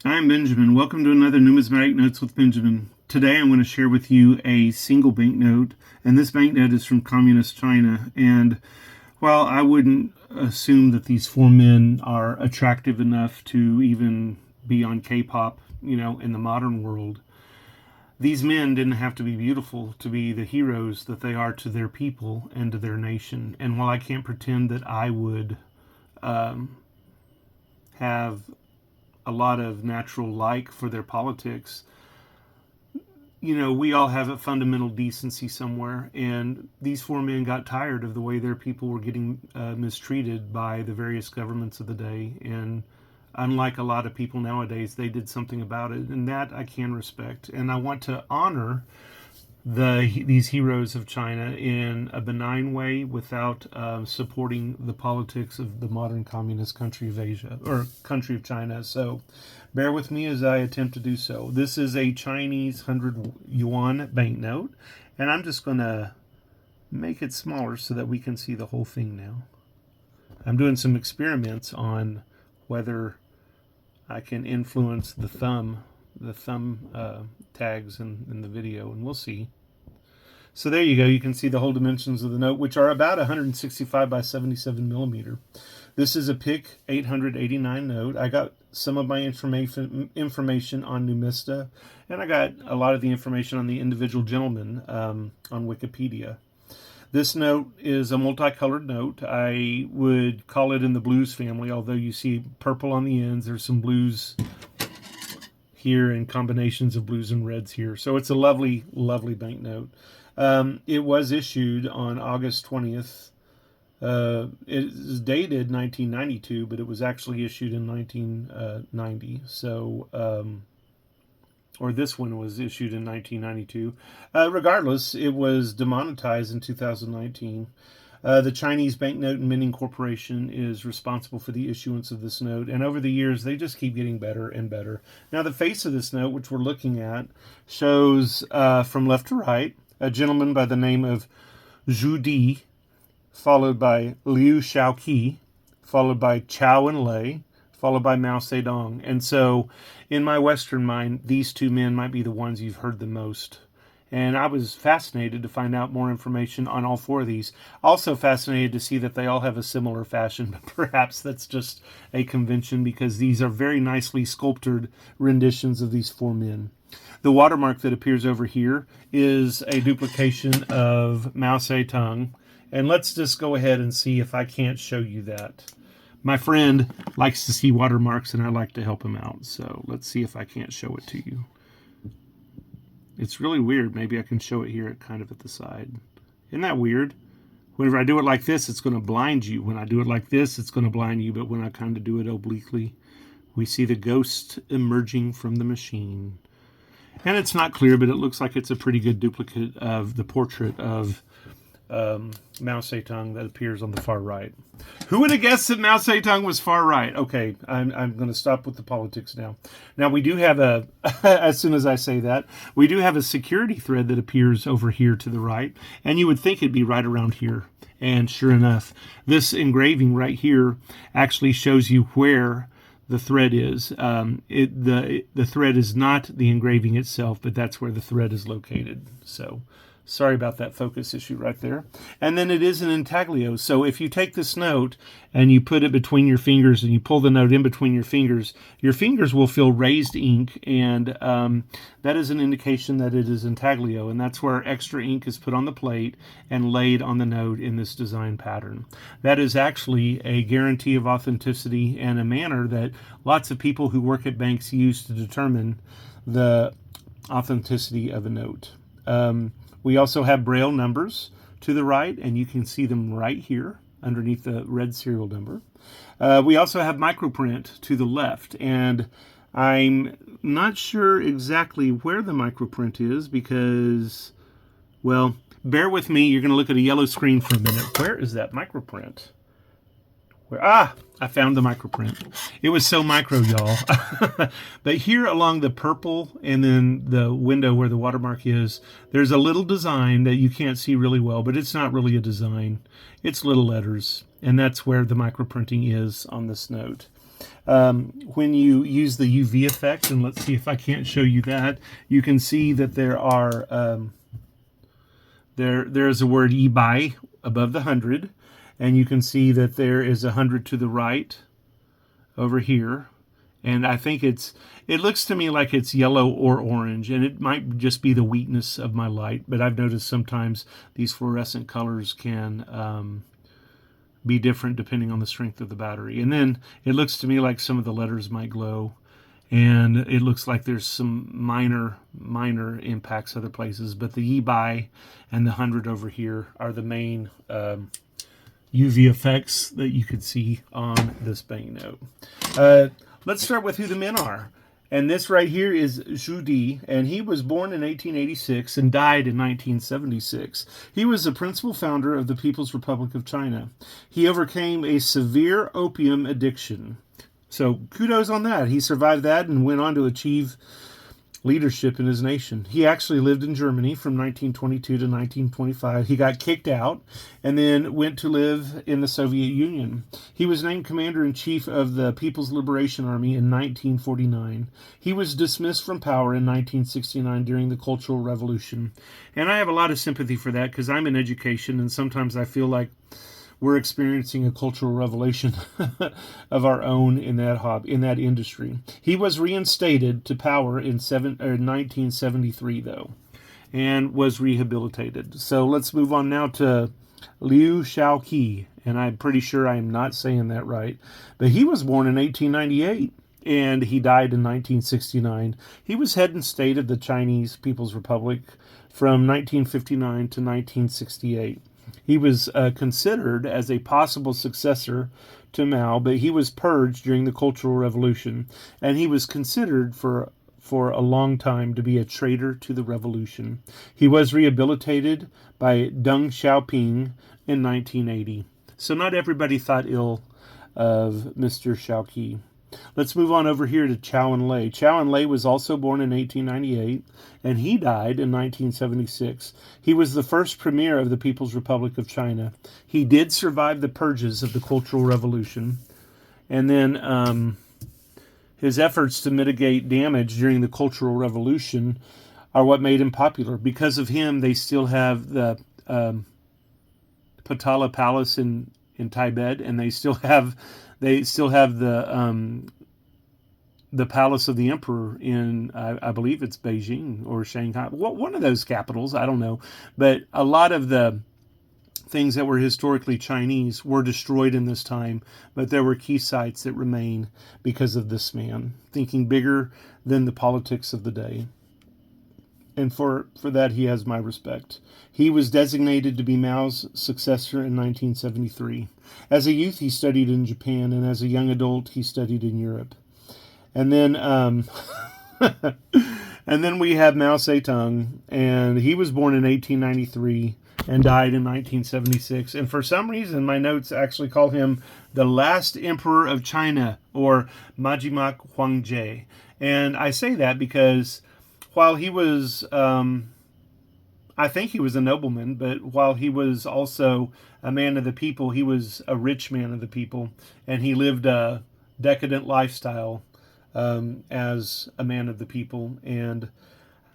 I'm Benjamin. Welcome to another Numismatic Notes with Benjamin. Today I'm going to share with you a single banknote, and this banknote is from Communist China. And while I wouldn't assume that these four men are attractive enough to even be on K-pop, in the modern world, these men didn't have to be beautiful to be the heroes that they are to their people and to their nation. And while I can't pretend that I would have a lot of natural like for their politics, we all have a fundamental decency somewhere, and these four men got tired of the way their people were getting mistreated by the various governments of the day. And unlike a lot of people nowadays, they did something about it, and that I can respect. And I want to honor these heroes of China in a benign way without supporting the politics of the modern communist country of Asia or country of China. So bear with me as I attempt to do so. This is a Chinese 100 yuan banknote, and I'm just going to make it smaller so that we can see the whole thing now. I'm doing some experiments on whether I can influence the thumb tags in the video, and we'll see. So there you go. You can see the whole dimensions of the note, which are about 165 by 77 millimeter. This is a PIC 889 note. I got some of my information on Numista, and I got a lot of the information on the individual gentleman on Wikipedia. This note is a multicolored note. I would call it in the blues family, although you see purple on the ends. There's some blues here and combinations of blues and reds here. So it's a lovely, lovely banknote. It was issued on August 20th. It is dated 1992, but it was actually issued in 1990. So, or this one was issued in 1992. Regardless, it was demonetized in 2019. The Chinese Banknote and Minting Corporation is responsible for the issuance of this note, and over the years they just keep getting better and better. Now the face of this note, which we're looking at, shows from left to right a gentleman by the name of Zhou Di, followed by Liu Shaoqi, followed by Zhou Enlai, followed by Mao Zedong. And so in my Western mind, these two men might be the ones you've heard the most. And I was fascinated to find out more information on all four of these. Also fascinated to see that they all have a similar fashion, but perhaps that's just a convention because these are very nicely sculptured renditions of these four men. The watermark that appears over here is a duplication of Mao Zedong. And let's just go ahead and see if I can't show you that. My friend likes to see watermarks, and I like to help him out. So let's see if I can't show it to you. It's really weird. Maybe I can show it here kind of at the side. Isn't that weird? Whenever I do it like this, it's going to blind you. When I do it like this, it's going to blind you. But when I kind of do it obliquely, we see the ghost emerging from the machine. And it's not clear, but it looks like it's a pretty good duplicate of the portrait of Mao Zedong that appears on the far right. Who would have guessed that Mao Zedong was far right? Okay, I'm going to stop with the politics now. Now we do have as soon as I say that, we do have a security thread that appears over here to the right, and you would think it'd be right around here. And sure enough, this engraving right here actually shows you where the thread is. The thread is not the engraving itself, but that's where the thread is located. So sorry about that focus issue right there. And then it is an intaglio. So if you take this note and you put it between your fingers and you pull the note in between your fingers will feel raised ink, and that is an indication that it is intaglio, and that's where extra ink is put on the plate and laid on the note in this design pattern. That is actually a guarantee of authenticity and a manner that lots of people who work at banks use to determine the authenticity of a note. We also have Braille numbers to the right, and you can see them right here underneath the red serial number. We also have microprint to the left, and I'm not sure exactly where the microprint is because, well, bear with me. You're going to look at a yellow screen for a minute. Where is that microprint? I found the microprint. It was so micro, y'all. But here along the purple and then the window where the watermark is, there's a little design that you can't see really well, but it's not really a design. It's little letters, and that's where the microprinting is on this note. When you use the UV effect, and let's see if I can't show you that, you can see that there are there is a word "ibai" above the 100, and you can see that there is 100 to the right over here. And I think it looks to me like it's yellow or orange, and it might just be the weakness of my light, but I've noticed sometimes these fluorescent colors can be different depending on the strength of the battery. And then it looks to me like some of the letters might glow, and it looks like there's some minor impacts other places, but the E-by and the 100 over here are the main UV effects that you could see on this banknote. Let's start with who the men are. And this right here is Zhou Di, and he was born in 1886 and died in 1976. He was the principal founder of the People's Republic of China. He overcame a severe opium addiction. So kudos on that. He survived that and went on to achieve leadership in his nation. He actually lived in Germany from 1922 to 1925. He got kicked out and then went to live in the Soviet Union. He was named Commander-in-Chief of the People's Liberation Army in 1949. He was dismissed from power in 1969 during the Cultural Revolution. And I have a lot of sympathy for that because I'm in education, and sometimes I feel like we're experiencing a cultural revelation of our own in that industry. He was reinstated to power in 1973, though, and was rehabilitated. So let's move on now to Liu Shaoqi, and I'm pretty sure I am not saying that right, but he was born in 1898. And he died in 1969. He was head and state of the Chinese People's Republic from 1959 to 1968. He was considered as a possible successor to Mao, but he was purged during the Cultural Revolution, and he was considered for a long time to be a traitor to the revolution. He was rehabilitated by Deng Xiaoping in 1980. So not everybody thought ill of Mr. Shaoqi. Let's move on over here to Zhou Enlai. Zhou Enlai was also born in 1898, and he died in 1976. He was the first premier of the People's Republic of China. He did survive the purges of the Cultural Revolution, and then his efforts to mitigate damage during the Cultural Revolution are what made him popular. Because of him, they still have the Potala Palace in Tibet, and they still have the Palace of the Emperor in, I believe it's Beijing or Shanghai. One of those capitals, I don't know. But a lot of the things that were historically Chinese were destroyed in this time, but there were key sites that remain because of this man, thinking bigger than the politics of the day. And for that, he has my respect. He was designated to be Mao's successor in 1973. As a youth, he studied in Japan, and as a young adult, he studied in Europe. And then, and then we have Mao Zedong, and he was born in 1893 and died in 1976. And for some reason, my notes actually call him the last emperor of China, or Majimak Huangje. And I say that because while he was, I think he was a nobleman, but while he was also a man of the people, he was a rich man of the people, and he lived a decadent lifestyle as a man of the people. And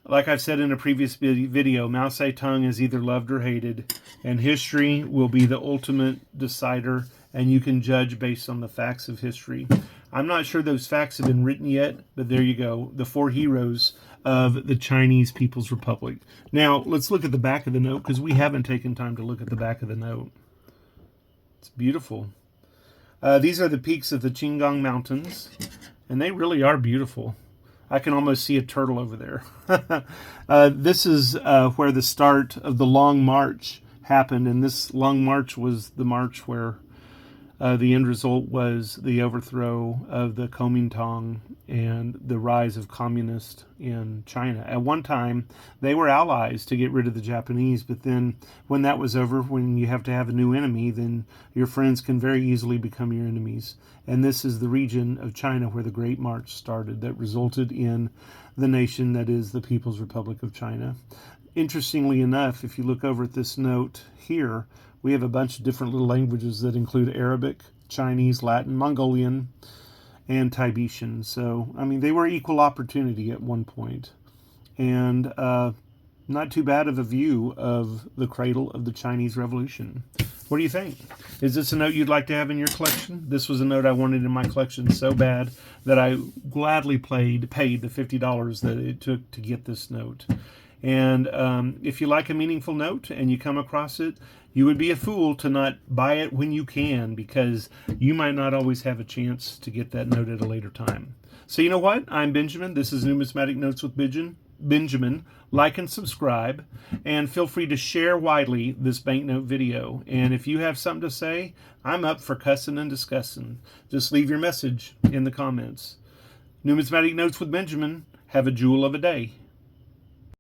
like I've said in a previous video, Mao Zedong is either loved or hated, and history will be the ultimate decider, and you can judge based on the facts of history. I'm not sure those facts have been written yet, but there you go, the four heroes of the Chinese People's Republic. Now, let's look at the back of the note, because we haven't taken time to look at the back of the note. It's beautiful. These are the peaks of the Qinggong Mountains, and they really are beautiful. I can almost see a turtle over there. This is where the start of the Long March happened, and this Long March was the march where the end result was the overthrow of the Kuomintang and the rise of communists in China. At one time, they were allies to get rid of the Japanese, but then when that was over, when you have to have a new enemy, then your friends can very easily become your enemies. And this is the region of China where the Great March started that resulted in the nation that is the People's Republic of China. Interestingly enough, if you look over at this note here, we have a bunch of different little languages that include Arabic, Chinese, Latin, Mongolian, and Tibetan. So, I mean, they were equal opportunity at one point. And not too bad of a view of the cradle of the Chinese Revolution. What do you think? Is this a note you'd like to have in your collection? This was a note I wanted in my collection so bad that I gladly paid the $50 that it took to get this note. And if you like a meaningful note and you come across it, you would be a fool to not buy it when you can, because you might not always have a chance to get that note at a later time. So you know what? I'm Benjamin. This is Numismatic Notes with Benjamin. Like and subscribe, and feel free to share widely this banknote video. And if you have something to say, I'm up for cussing and discussing. Just leave your message in the comments. Numismatic Notes with Benjamin. Have a jewel of a day.